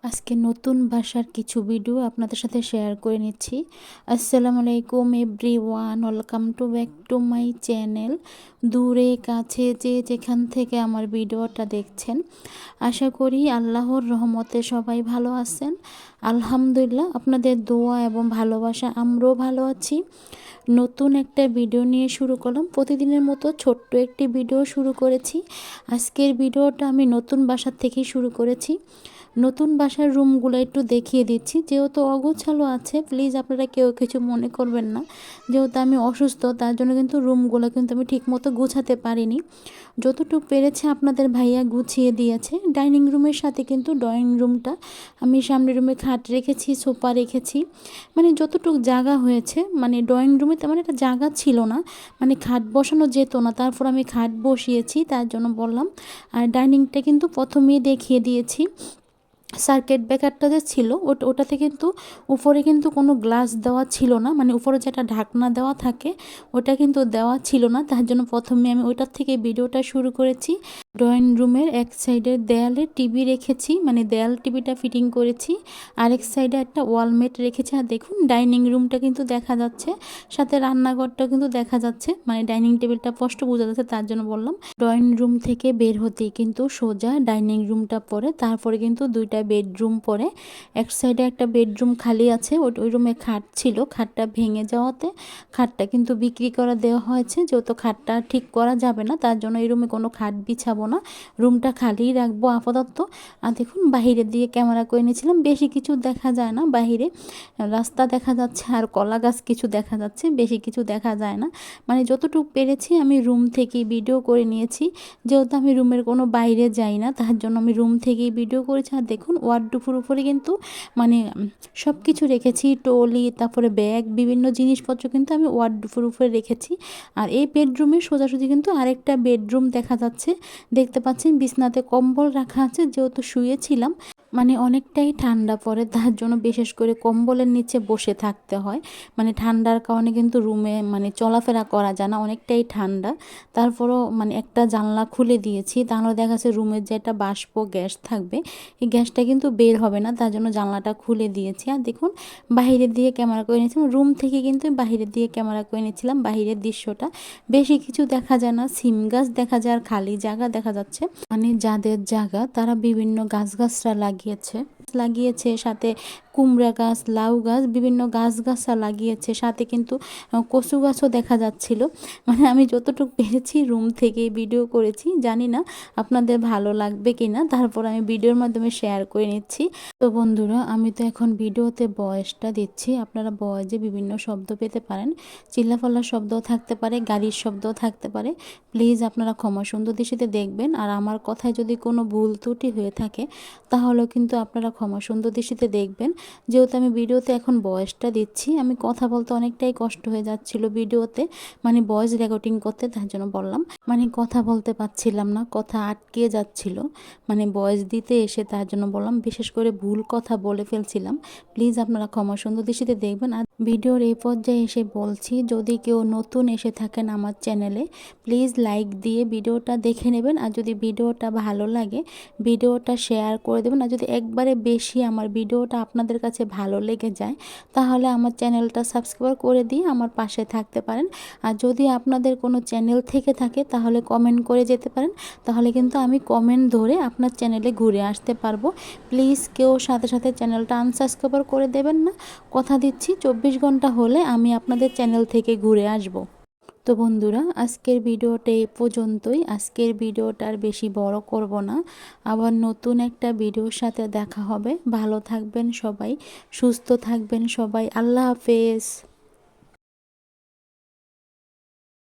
আজকে নতুন বাসার কিছু ভিডিও আপনাদের সাথে শেয়ার করে নিচ্ছি। আসসালামু আলাইকুম everyone, welcome to back to my channel. দূরে কাছে যে যেখান থেকে আমার ভিডিওটা দেখছেন, আশা করি আল্লাহর রহমতে সবাই ভালো আছেন। আলহামদুলিল্লাহ, আপনাদের দোয়া এবং ভালোবাসা আমরাও ভালো আছি। নতুন একটা ভিডিও নিয়ে শুরু করলাম। প্রতিদিনের মতো ছোট্ট একটি ভিডিও শুরু করেছি। আজকের ভিডিওটা আমি নতুন বাসার থেকেই শুরু করেছি। নতুন বাসার রুমগুলো একটু দেখিয়ে দিচ্ছি। যেহেতু অগোছালো আছে, প্লিজ আপনারা কেউ কিছু মনে করবেন না। যেহেতু আমি অসুস্থ, তার জন্য কিন্তু রুমগুলো কিন্তু আমি ঠিকমতো গুছাতে পারিনি। যতটুকু পেরেছে আপনাদের ভাইয়া গুছিয়ে দিয়েছে। ডাইনিং রুমের সাথে কিন্তু ড্রয়িং রুমটা আমি সামনের রুমে খাট রেখেছি, সোফা রেখেছি। মানে যতটুকু জায়গা হয়েছে, মানে ড্রয়িং রুমে তেমন একটা জায়গা ছিল না, মানে খাট বসানো যেত না, তারপর আমি খাট বসিয়েছি, তার জন্য বললাম। আর ডাইনিংটা কিন্তু প্রথমেই দেখিয়ে দিয়েছি। সার্কিট ব্রেকারটা যে ছিল ওটাতে কিন্তু উপরে কিন্তু কোনো গ্লাস দেওয়া ছিল না, মানে উপরে যেটা ঢাকনা দেওয়া থাকে ওটা কিন্তু দেওয়া ছিল না। তার জন্য প্রথমে আমি ওটার থেকে ভিডিওটা শুরু করেছি। ড্রয়িং রুমের এক সাইডের দেয়ালে টিভি রেখেছি, মানে দেয়াল টিভিটা ফিটিং করেছি। আরেক সাইডে একটা ওয়ালমেট রেখেছি। আর দেখুন ডাইনিং রুমটা কিন্তু দেখা যাচ্ছে, সাথে রান্নাঘরটা কিন্তু দেখা যাচ্ছে, মানে ডাইনিং টেবিলটা স্পষ্ট বোঝা যাচ্ছে, তার জন্য বললাম। ড্রয়িং রুম থেকে বের হতেই কিন্তু সোজা ডাইনিং রুমটা পড়ে, তারপরে কিন্তু দুইটা বেডরুম পড়ে। এক সাইডে একটা বেডরুম খালি আছে, ওই রুমে খাট ছিল, খাটটা ভেঙে যাওয়াতে খাটটা কিন্তু বিক্রি করা দেওয়া হয়েছে। যেহেতু খাটটা ঠিক করা যাবে না, তার জন্য এই রুমে কোনো খাট বিছাবো না, রুমটা খালিই রাখবো আপাতত। আর দেখুন বাহিরের দিকে ক্যামেরা করে নিয়েছিলাম, বেশি কিছু দেখা যায় না, বাহিরে রাস্তা দেখা যাচ্ছে আর কলা গাছ কিছু দেখা যাচ্ছে, বেশি কিছু দেখা যায় না। মানে যতটুকু পেরেছি আমি রুম থেকেই ভিডিও করে নিয়েছি। যেহেতু আমি রুমের কোনো বাইরে যাই না, তার জন্য আমি রুম থেকেই ভিডিও করেছি। আর দেখুন ওয়ার্ডরোবের উপরে কিন্তু মানে সব কিছু রেখেছি, টলি, তারপরে ব্যাগ, বিভিন্ন জিনিসপত্র কিন্তু আমি ওয়ার্ডরোবের উপরে রেখেছি। আর এই বেডরুমে সোজাসুজি কিন্তু আরেকটা বেডরুম দেখা যাচ্ছে, দেখতে পাচ্ছেন। বিছনাতে কম্বল রাখা আছে, যেহেতু শুয়েছিলাম, মানে অনেকটাই ঠান্ডা পড়ে, তার জন্য বিশেষ করে কম্বলের নিচে বসে থাকতে হয়। মানে ঠান্ডার কারণে কিন্তু রুমে মানে চলাফেরা করা যায় না, অনেকটাই ঠান্ডা। তারপরও মানে একটা জানলা খুলে দিয়েছি, তাহলে দেখা যাচ্ছে রুমের যে একটা বাষ্প গ্যাস থাকবে, এই গ্যাসটা কিন্তু বের হবে না, তার জন্য জানলাটা খুলে দিয়েছি। আর দেখুন বাহিরের দিকে ক্যামেরা করে নিয়েছিলাম, রুম থেকে কিন্তু বাহিরের দিকে ক্যামেরা করে নিয়েছিলাম। বাহিরের দৃশ্যটা বেশি কিছু দেখা যায় না, সিম গাছ দেখা যায় আর খালি জায়গা দেখা যাচ্ছে। মানে যাদের জায়গা তারা বিভিন্ন গাছগাছরা লাগিয়েছে, সাথে কুমড়া গাছ, লাউ গাছ, বিভিন্ন গাছগাছরা লাগিয়েছে, সাথে কিন্তু কচু গাছও দেখা যাচ্ছিল। মানে আমি যতটুকু পেরেছি রুম থেকে ভিডিও করেছি, জানি না আপনাদের ভালো লাগবে কিনা, তারপর আমি ভিডিওর মাধ্যমে শেয়ার করে নিচ্ছি। তো বন্ধুরা, আমি তো এখন ভিডিওতে ভয়েসটা দিচ্ছি, আপনারা ভয়েসে বিভিন্ন শব্দ পেতে পারেন, চিল্লাফাল্লার শব্দও থাকতে পারে, গাড়ির শব্দও থাকতে পারে। প্লিজ আপনারা ক্ষমা সুন্দর দৃষ্টিতে দেখবেন। আর আমার কথায় যদি কোনো ভুল ত্রুটি হয়ে থাকে, তাহলেও কিন্তু আপনারা ক্ষমা সুন্দর দৃষ্টিতে দেখবেন। যেহেতু আমি ভিডিওতে এখন ভয়েসটা দিচ্ছি, আমি কথা বলতে অনেকটাই কষ্ট হয়ে যাচ্ছিল ভিডিওতে, মানে ভয়েস রেকর্ডিং করতে, তার জন্য বললাম। মানে কথা বলতে পারছিলাম না, কথা আটকে যাচ্ছিল, মানে ভয়েস দিতে এসে, তার জন্য বললাম। বিশেষ করে ভুল কথা বলে ফেলছিলাম, প্লিজ আপনারা ক্ষমা সুন্দর দৃষ্টিতে দেখবেন। আর ভিডিওর এই পর্যায়ে এসে বলছি, যদি কেউ নতুন এসে থাকেন আমার চ্যানেলে, প্লিজ লাইক দিয়ে ভিডিওটা দেখে নেবেন। আর যদি ভিডিওটা ভালো লাগে, ভিডিওটা শেয়ার করে দেবেন। আর যদি একবারে বেশি আমার ভিডিওটা আপনাদের কাছে ভালো লেগে যায়, তাহলে আমার চ্যানেলটা সাবস্ক্রাইব করে দিয়ে আমার পাশে থাকতে পারেন। আর যদি আপনাদের কোনো চ্যানেল থেকে থাকে, তাহলে কমেন্ট করে যেতে পারেন, তাহলে কিন্তু আমি কমেন্ট ধরে আপনার চ্যানেলে ঘুরে আসতে পারবো। প্লিজ কেউ সাথে সাথে চ্যানেলটা আনসাবস্ক্রাইব করে দেবেন না। কথা দিচ্ছি 24 ঘন্টা হলে আমি আপনাদের চ্যানেল থেকে ঘুরে আসব। তো বন্ধুরা, আজকের ভিডিওটা এই পর্যন্তই। আজকের ভিডিওটা আর বেশি বড় করব না। আবার নতুন একটা ভিডিওর সাথে দেখা হবে। ভালো থাকবেন সবাই, সুস্থ থাকবেন সবাই। আল্লাহ হাফেজ।